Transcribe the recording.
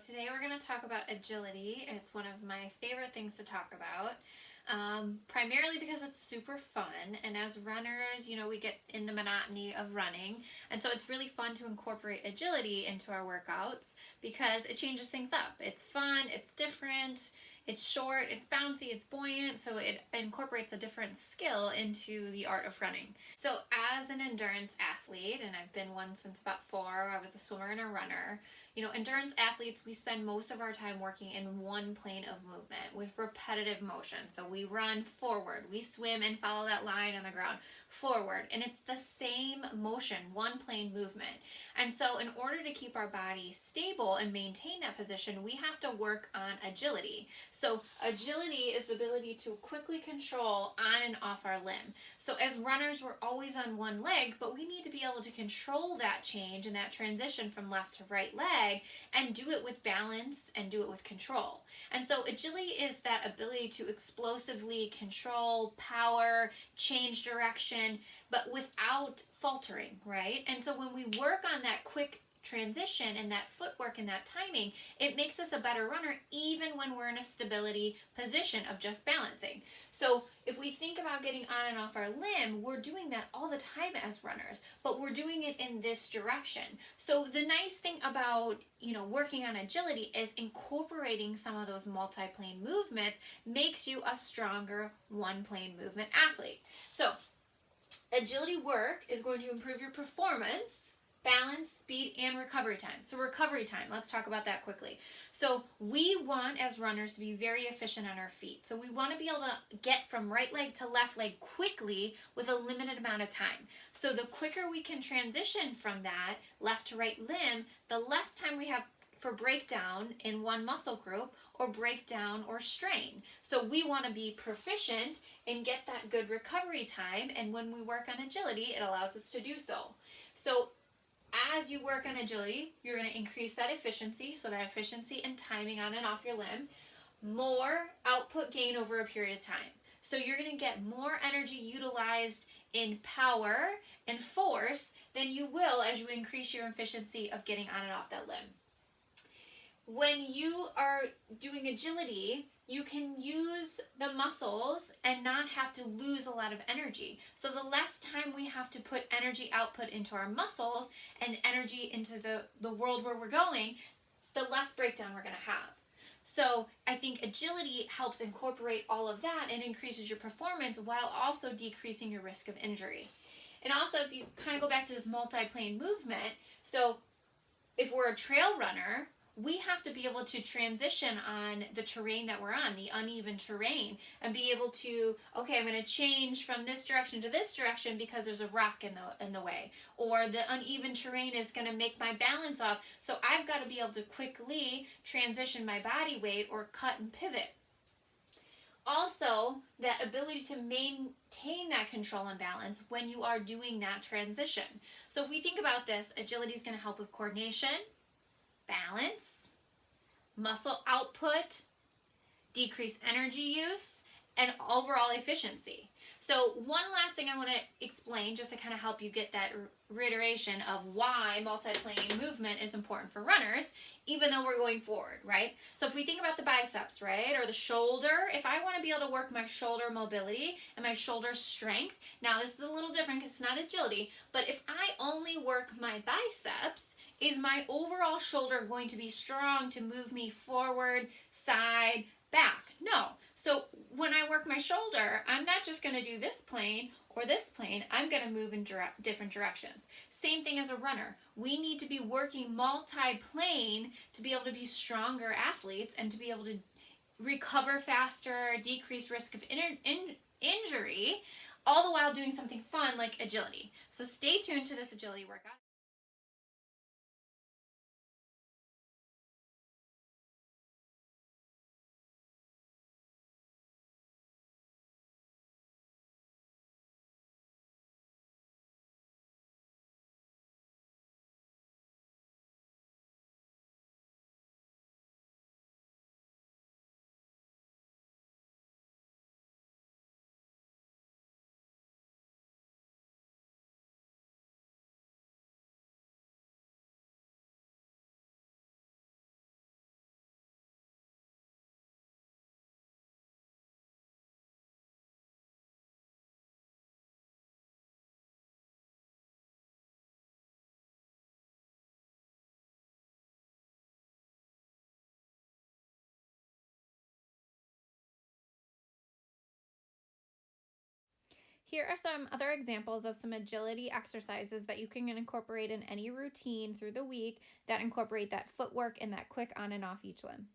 Today we're going to talk about agility. It's one of my favorite things to talk about, primarily because it's super fun. And as runners, we get in the monotony of running. And so it's really fun to incorporate agility into our workouts because it changes things up. It's fun, it's different, it's short, it's bouncy, it's buoyant, so it incorporates a different skill into the art of running. So as an endurance athlete, and I've been one since about 4, I was a swimmer and a runner. Endurance athletes, we spend most of our time working in one plane of movement with repetitive motion. So we run forward, we swim and follow that line on the ground forward, and it's the same motion, one plane movement. And so in order to keep our body stable and maintain that position, we have to work on agility. So agility is the ability to quickly control on and off our limb. So as runners, we're always on one leg, but we need to be able to control that change and that transition from left to right leg and do it with balance and do it with control. And so agility is that ability to explosively control, power, change direction, but without faltering, right? And so when we work on that quick transition and that footwork and that timing, it makes us a better runner even when we're in a stability position of just balancing. So if we think about getting on and off our limb, we're doing that all the time as runners, but we're doing it in this direction. So the nice thing about, working on agility is incorporating some of those multi-plane movements makes you a stronger one-plane movement athlete. So agility work is going to improve your performance, balance, speed, and recovery time. So recovery time, let's talk about that quickly. So we want as runners to be very efficient on our feet. So we want to be able to get from right leg to left leg quickly with a limited amount of time. So the quicker we can transition from that left to right limb, the less time we have for breakdown in one muscle group or breakdown or strain. So we want to be proficient and get that good recovery time, and when we work on agility, it allows us to do so. So as you work on agility, you're going to increase that efficiency, so that efficiency and timing on and off your limb, more output gain over a period of time. So you're going to get more energy utilized in power and force than you will as you increase your efficiency of getting on and off that limb. When you are doing agility, you can use the muscles and not have to lose a lot of energy. So the less time we have to put energy output into our muscles and energy into the world where we're going, the less breakdown we're going to have. So I think agility helps incorporate all of that and increases your performance while also decreasing your risk of injury. And also, if you kind of go back to this multi-plane movement, so if we're a trail runner, we have to be able to transition on the terrain that we're on, the uneven terrain, and be able to, okay, I'm going to change from this direction to this direction because there's a rock in the way, or the uneven terrain is going to make my balance off, so I've got to be able to quickly transition my body weight or cut and pivot. Also, that ability to maintain that control and balance when you are doing that transition. So if we think about this, agility is going to help with coordination, balance, muscle output, decrease energy use, and overall efficiency. So one last thing I want to explain just to kind of help you get that reiteration of why multi-plane movement is important for runners, even though we're going forward, right? So if we think about the biceps, right, or the shoulder, if I want to be able to work my shoulder mobility and my shoulder strength, now this is a little different because it's not agility, but if I only work my biceps, is my overall shoulder going to be strong to move me forward, side, back? No. So when I work my shoulder, I'm not just going to do this plane or this plane. I'm going to move in different directions. Same thing as a runner. We need to be working multi-plane to be able to be stronger athletes and to be able to recover faster, decrease risk of injury, all the while doing something fun like agility. So stay tuned to this agility workout. Here are some other examples of some agility exercises that you can incorporate in any routine through the week that incorporate that footwork and that quick on and off each limb.